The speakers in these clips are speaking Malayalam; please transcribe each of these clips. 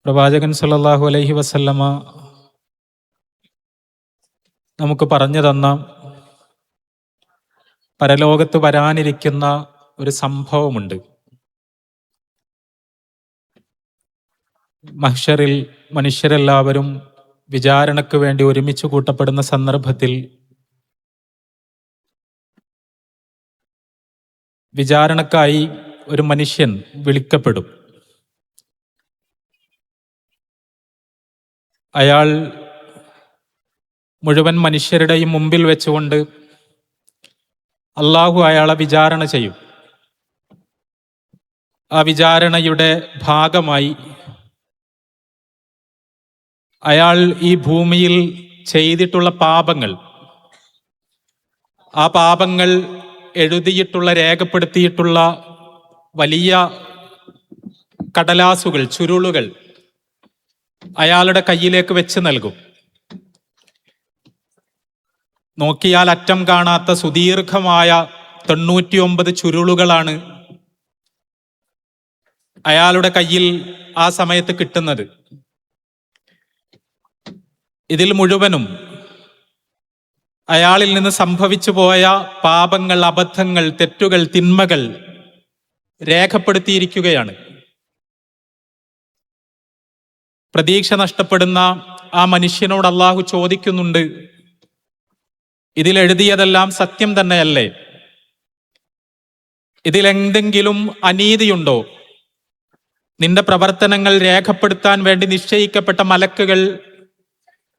പ്രവാചകൻ സല്ലല്ലാഹു അലൈഹി വസല്ലമ നമുക്ക് പറഞ്ഞു തന്ന പരലോകത്ത് വരാനിരിക്കുന്ന ഒരു സംഭവമുണ്ട്. മഹ്ശറിൽ മനുഷ്യരെല്ലാവരും വിചാരണയ്ക്ക് വേണ്ടി ഒരുമിച്ച് കൂട്ടപ്പെടുന്ന സന്ദർഭത്തിൽ വിചാരണക്കായി ഒരു മനുഷ്യൻ വിളിക്കപ്പെടും. അയാൾ മുഴുവൻ മനുഷ്യരുടെയും മുമ്പിൽ വെച്ചുകൊണ്ട് അള്ളാഹു അയാളെ വിചാരണ ചെയ്യും. ആ വിചാരണയുടെ ഭാഗമായി അയാൾ ഈ ഭൂമിയിൽ ചെയ്തിട്ടുള്ള പാപങ്ങൾ, ആ പാപങ്ങൾ എഴുതിയിട്ടുള്ള രേഖപ്പെടുത്തിയിട്ടുള്ള വലിയ കടലാസുകൾ, ചുരുളുകൾ അയാളുടെ കയ്യിലേക്ക് വെച്ച് നൽകും. നോക്കിയാൽ അറ്റം കാണാത്ത സുദീർഘമായ 99 ചുരുളുകളാണ് അയാളുടെ കയ്യിൽ ആ സമയത്ത് കിട്ടുന്നത്. ഇതിൽ മുഴുവനും അയാളിൽ നിന്ന് സംഭവിച്ചു പോയ പാപങ്ങൾ, അബദ്ധങ്ങൾ, തെറ്റുകൾ, തിന്മകൾ രേഖപ്പെടുത്തിയിരിക്കുകയാണ്. പ്രതീക്ഷ നഷ്ടപ്പെടുന്ന ആ മനുഷ്യനോട് അള്ളാഹു ചോദിക്കുന്നുണ്ട്, ഇതിലെഴുതിയതെല്ലാം സത്യം തന്നെയല്ലേ? ഇതിലെന്തെങ്കിലും അനീതിയുണ്ടോ? നിന്റെ പ്രവർത്തനങ്ങൾ രേഖപ്പെടുത്താൻ വേണ്ടി നിശ്ചയിക്കപ്പെട്ട മലക്കുകൾ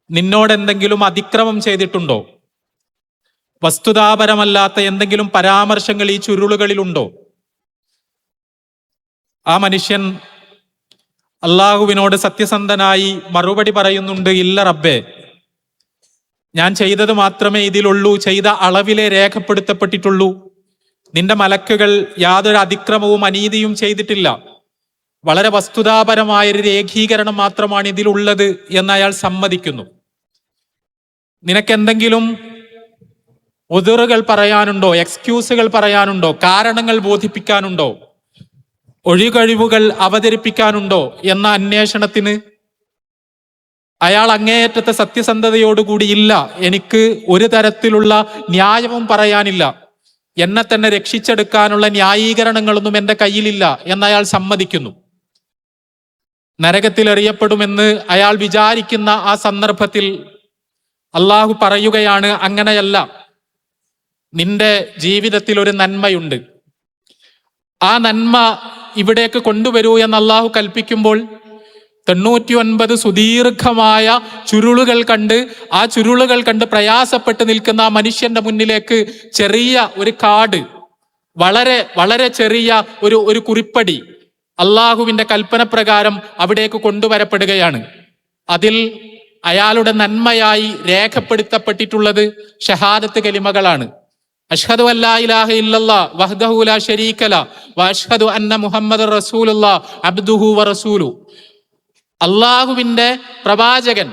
നിന്നോടെന്തെങ്കിലും അതിക്രമം ചെയ്തിട്ടുണ്ടോ? വസ്തുതാപരമല്ലാത്ത എന്തെങ്കിലും പരാമർശങ്ങൾ ഈ ചുരുളുകളിലുണ്ടോ? ആ മനുഷ്യൻ അള്ളാഹുവിനോട് സത്യസന്ധനായി മറുപടി പറയുന്നുണ്ട്, ഇല്ല റബ്ബേ, ഞാൻ ചെയ്തത് മാത്രമേ ഇതിലുള്ളൂ, ചെയ്ത അളവിലെ രേഖപ്പെടുത്തപ്പെട്ടിട്ടുള്ളൂ. നിന്റെ മലക്കുകൾ യാതൊരു അതിക്രമവും അനീതിയും ചെയ്തിട്ടില്ല. വളരെ വസ്തുതാപരമായൊരു രേഖീകരണം മാത്രമാണ് ഇതിലുള്ളത് എന്ന് അയാൾ സമ്മതിക്കുന്നു. നിനക്കെന്തെങ്കിലും ഉദറുകൾ പറയാനുണ്ടോ? എക്സ്ക്യൂസുകൾ പറയാനുണ്ടോ? കാരണങ്ങൾ ബോധിപ്പിക്കാനുണ്ടോ? ഒഴികഴിവുകൾ അവതരിപ്പിക്കാനുണ്ടോ എന്ന അന്വേഷണത്തിന് അയാൾ അങ്ങേയറ്റത്തെ സത്യസന്ധതയോടുകൂടി ഇല്ല, എനിക്ക് ഒരു തരത്തിലുള്ള ന്യായവും പറയാനില്ല, എന്നെ തന്നെ രക്ഷിച്ചെടുക്കാനുള്ള ന്യായീകരണങ്ങളൊന്നും എൻ്റെ കയ്യിലില്ല എന്നയാൾ സമ്മതിക്കുന്നു. നരകത്തിൽ എറിയപ്പെടുമെന്ന് അയാൾ വിചാരിക്കുന്ന ആ സന്ദർഭത്തിൽ അള്ളാഹു പറയുകയാണ്, അങ്ങനെയല്ല, നിന്റെ ജീവിതത്തിൽ ഒരു നന്മയുണ്ട്, ആ നന്മ ഇവിടേക്ക് കൊണ്ടുവരൂ എന്ന് അള്ളാഹു കൽപ്പിക്കുമ്പോൾ 99 സുദീർഘമായ ചുരുളുകൾ കണ്ട്, ആ ചുരുളുകൾ കണ്ട് പ്രയാസപ്പെട്ട് നിൽക്കുന്ന ആ മനുഷ്യന്റെ മുന്നിലേക്ക് ചെറിയ ഒരു കാർഡ്, വളരെ വളരെ ചെറിയ ഒരു കുറിപ്പടി അള്ളാഹുവിന്റെ കൽപ്പന പ്രകാരം അവിടേക്ക് കൊണ്ടുവരപ്പെടുകയാണ്. അതിൽ അയാളുടെ നന്മയായി രേഖപ്പെടുത്തപ്പെട്ടിട്ടുള്ളത് ഷഹാദത്ത് കലിമകളാണ്. അഷ്ഹദു അല്ലാ ഇലാഹ ഇല്ലല്ലാഹ് വഹ്ദഹു ലാ ശരീക ലഹു വഅഷ്ഹദു അന്ന മുഹമ്മദർ റസൂലുള്ളാഹി അബ്ദുഹു വറസൂലുഹു. അള്ളാഹുവിന്റെ പ്രവാചകൻ,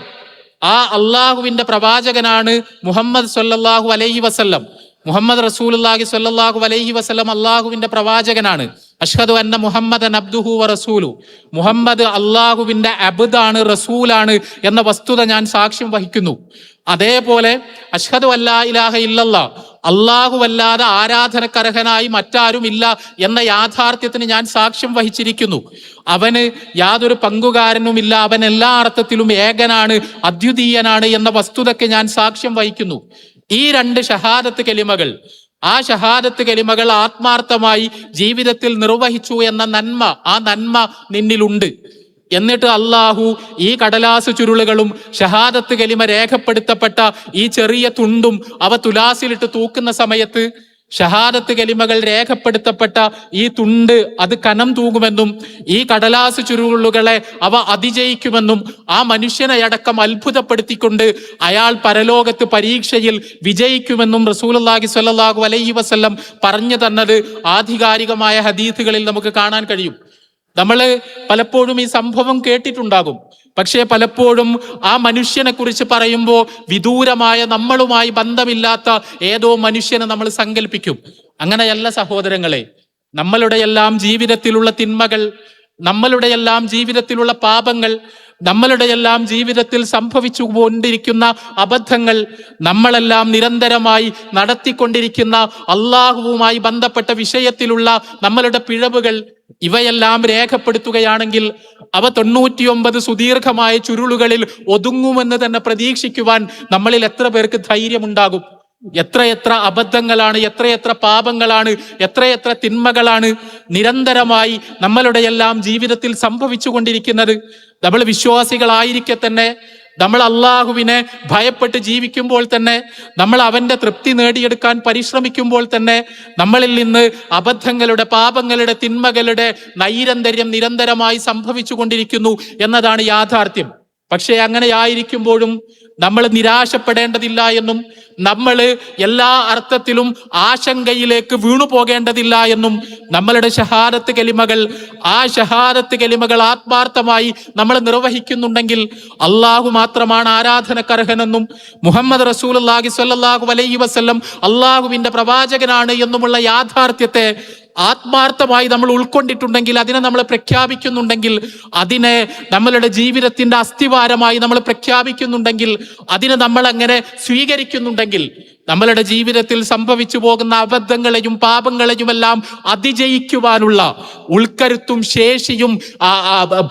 ആ അള്ളാഹുവിന്റെ പ്രവാചകനാണ് മുഹമ്മദ് സ്വല്ലല്ലാഹു അലൈഹി വസല്ലം. മുഹമ്മദ് റസൂലുള്ളാഹി സ്വല്ലല്ലാഹു അലൈഹി വസല്ലം അള്ളാഹുവിന്റെ പ്രവാചകനാണ്. അഷ്ഹദു അന്ന മുഹമ്മദൻ അബ്ദുഹു വറസൂലു. മുഹമ്മദ് അള്ളാഹുവിന്റെ അബ്ദാണ്, റസൂലാണ് എന്ന വസ്തുത ഞാൻ സാക്ഷ്യം വഹിക്കുന്നു. അതേപോലെ അഷ്ഹദു അല്ലാ ഇലാഹ ഇല്ലല്ലാഹ്, അല്ലാഹുവല്ലാതെ ആരാധനക്കർഹനായി മറ്റാരുമില്ല എന്ന യാഥാർത്ഥ്യത്തിന് ഞാൻ സാക്ഷ്യം വഹിച്ചിരിക്കുന്നു. അവന് യാതൊരു പങ്കുകാരനുമില്ല, അവൻ എല്ലാ അർത്ഥത്തിലും ഏകനാണ്, അദ്വിതീയനാണ് എന്ന വസ്തുതയ്ക്ക് ഞാൻ സാക്ഷ്യം വഹിക്കുന്നു. ഈ 2 ഷഹാദത്ത് കലിമകൾ, ആ ഷഹാദത്ത് കലിമകൾ ആത്മാർത്ഥമായി ജീവിതത്തിൽ നിർവഹിച്ചു എന്ന നന്മ, ആ നന്മ നിന്നിലുണ്ട്. എന്നിട്ട് അള്ളാഹു ഈ കടലാസ് ചുരുളുകളും ഷഹാദത്ത് കലിമ രേഖപ്പെടുത്തപ്പെട്ട ഈ ചെറിയ തുണ്ടും അവ തുലാസിലിട്ട് തൂക്കുന്ന സമയത്ത് ഷഹാദത്ത് കലിമകൾ രേഖപ്പെടുത്തപ്പെട്ട ഈ തുണ്ട് അത് കനം തൂകുമെന്നും ഈ കടലാസ് ചുരുളുകളെ അവ അതിജയിക്കുമെന്നും ആ മനുഷ്യനെ അടക്കം അത്ഭുതപ്പെടുത്തിക്കൊണ്ട് അയാൾ പരലോകത്ത് പരീക്ഷയിൽ വിജയിക്കുമെന്നും റസൂലുള്ളാഹി സ്വല്ലല്ലാഹു അലൈഹി വസല്ലം പറഞ്ഞു തന്നത് ആധികാരികമായ ഹദീസുകളിൽ നമുക്ക് കാണാൻ കഴിയും. നമ്മൾ പലപ്പോഴും ഈ സംഭവം കേട്ടിട്ടുണ്ടാകും. പക്ഷേ പലപ്പോഴും ആ മനുഷ്യനെ കുറിച്ച് പറയുമ്പോൾ വിദൂരമായ, നമ്മളുമായി ബന്ധമില്ലാത്ത ഏതോ മനുഷ്യനെ നമ്മൾ സങ്കല്പിക്കും. അങ്ങനെയല്ല സഹോദരങ്ങളെ. നമ്മളുടെ എല്ലാം ജീവിതത്തിലുള്ള തിന്മകൾ, നമ്മളുടെയെല്ലാം ജീവിതത്തിലുള്ള പാപങ്ങൾ, നമ്മളുടെയെല്ലാം ജീവിതത്തിൽ സംഭവിച്ചു കൊണ്ടിരിക്കുന്ന അബദ്ധങ്ങൾ, നമ്മളെല്ലാം നിരന്തരമായി നടത്തിക്കൊണ്ടിരിക്കുന്ന അള്ളാഹുവുമായി ബന്ധപ്പെട്ട വിഷയത്തിലുള്ള നമ്മളുടെ പിഴവുകൾ, ഇവയെല്ലാം രേഖപ്പെടുത്തുകയാണെങ്കിൽ അവ 99 സുദീർഘമായ ചുരുളുകളിൽ ഒതുങ്ങുമെന്ന് തന്നെ പ്രതീക്ഷിക്കുവാൻ നമ്മളിൽ എത്ര പേർക്ക് ധൈര്യമുണ്ടാകും? എത്രയെത്ര അബദ്ധങ്ങളാണ്, എത്രയെത്ര പാപങ്ങളാണ്, എത്രയെത്ര തിന്മകളാണ് നിരന്തരമായി നമ്മളുടെ എല്ലാം ജീവിതത്തിൽ സംഭവിച്ചു കൊണ്ടിരിക്കുന്നത്. നമ്മൾ വിശ്വാസികളായിരിക്കെ തന്നെ, നമ്മൾ അള്ളാഹുവിനെ ഭയപ്പെട്ട് ജീവിക്കുമ്പോൾ തന്നെ, നമ്മൾ അവന്റെ തൃപ്തി നേടിയെടുക്കാൻ പരിശ്രമിക്കുമ്പോൾ തന്നെ നമ്മളിൽ നിന്ന് അബദ്ധങ്ങളുടെ, പാപങ്ങളുടെ, തിന്മകളുടെ നൈരന്തര്യം നിരന്തരമായി സംഭവിച്ചു കൊണ്ടിരിക്കുന്നു എന്നതാണ് യാഥാർത്ഥ്യം. പക്ഷേ അങ്ങനെയായിരിക്കുമ്പോഴും നമ്മൾ നിരാശപ്പെടേണ്ടതില്ല എന്നും നമ്മൾ എല്ലാ അർത്ഥത്തിലും ആശങ്കയിലേക്ക് വീണു പോകേണ്ടതില്ല എന്നും നമ്മളുടെ ഷഹാദത്ത് കലിമകൾ, ആ ഷഹാദത്ത് കലിമകൾ ആത്മാർത്ഥമായി നമ്മൾ നിർവഹിക്കുന്നുണ്ടെങ്കിൽ അള്ളാഹു മാത്രമാണ് ആരാധനക്കർഹനെന്നും മുഹമ്മദ് റസൂലുള്ളാഹി സ്വല്ലല്ലാഹു അലൈഹി വസല്ലം അള്ളാഹുവിന്റെ പ്രവാചകനാണ് എന്നുമുള്ള യാഥാർത്ഥ്യത്തെ ആത്മാർത്ഥമായി നമ്മൾ ഉൾക്കൊണ്ടിട്ടുണ്ടെങ്കിൽ, അതിനെ നമ്മൾ പ്രഖ്യാപിക്കുന്നുണ്ടെങ്കിൽ, അതിനെ നമ്മളുടെ ജീവിതത്തിന്റെ അസ്ഥിവാരമായി നമ്മൾ പ്രഖ്യാപിക്കുന്നുണ്ടെങ്കിൽ, അതിനെ നമ്മൾ അങ്ങനെ സ്വീകരിക്കുന്നുണ്ടെങ്കിൽ, നമ്മളുടെ ജീവിതത്തിൽ സംഭവിച്ചു പോകുന്ന അബദ്ധങ്ങളെയും പാപങ്ങളെയുമെല്ലാം അതിജയിക്കുവാനുള്ള ഉൾക്കരുത്തും ശേഷിയും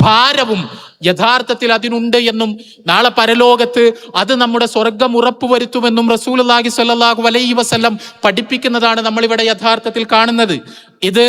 ഭാരവും യഥാർത്ഥത്തിൽ അതിനുണ്ട് എന്നും നാളെ പരലോകത്ത് അത് നമ്മുടെ സ്വർഗം ഉറപ്പുവരുത്തുമെന്നും റസൂലുള്ളാഹി സ്വല്ലല്ലാഹു അലൈഹി വസല്ലം പഠിപ്പിക്കുന്നതാണ് നമ്മളിവിടെ യഥാർത്ഥത്തിൽ കാണുന്നത്. ഇത്